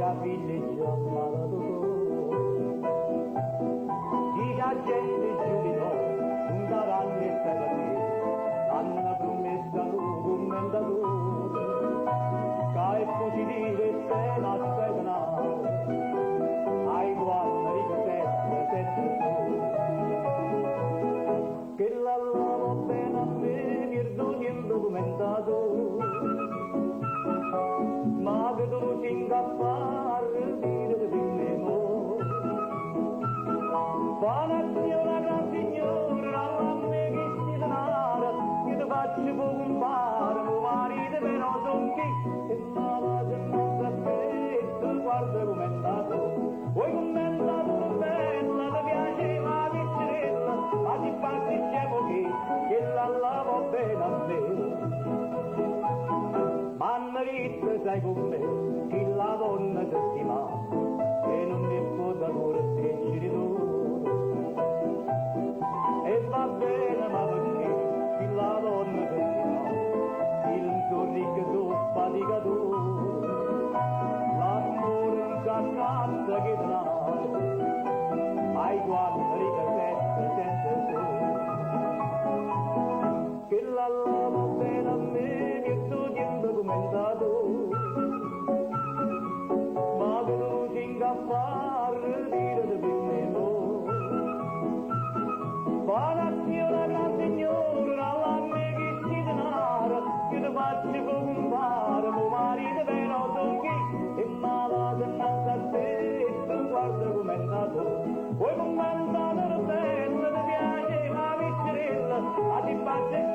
la villeggia malato di la gente giubilo un davanti e te l'hanno promessa lui commendatore che è positivo e se l'aspettano ai guardi che che la lavo bene a me perdo niente documentato ma che tu ci incappare dire di me fanazzi una gran signora a me che si denara che ti faccio compare mio marito però son chi e ma va se non sapevo guarda com'è andato vuoi commentato bella ti piaceva piccerella ma ti particchiamo che la lavo bene a me Marito sai con me che la donna ti stima e non ne può da cuore stringere tu e va bene ma perché che la donna ti stima il tuo ricco fatica tu l'amore in cannata che dà ai guardi che sente che la lava bene a me che sto niente documentato ma che tu ci incappare dire di me fanazzi una gran signora alla me che si denara che ti faccio compare mio marito però son chi e malato non sapevo guarda com'è andato vuoi comandare bella ti piace la piccerella a ti faccio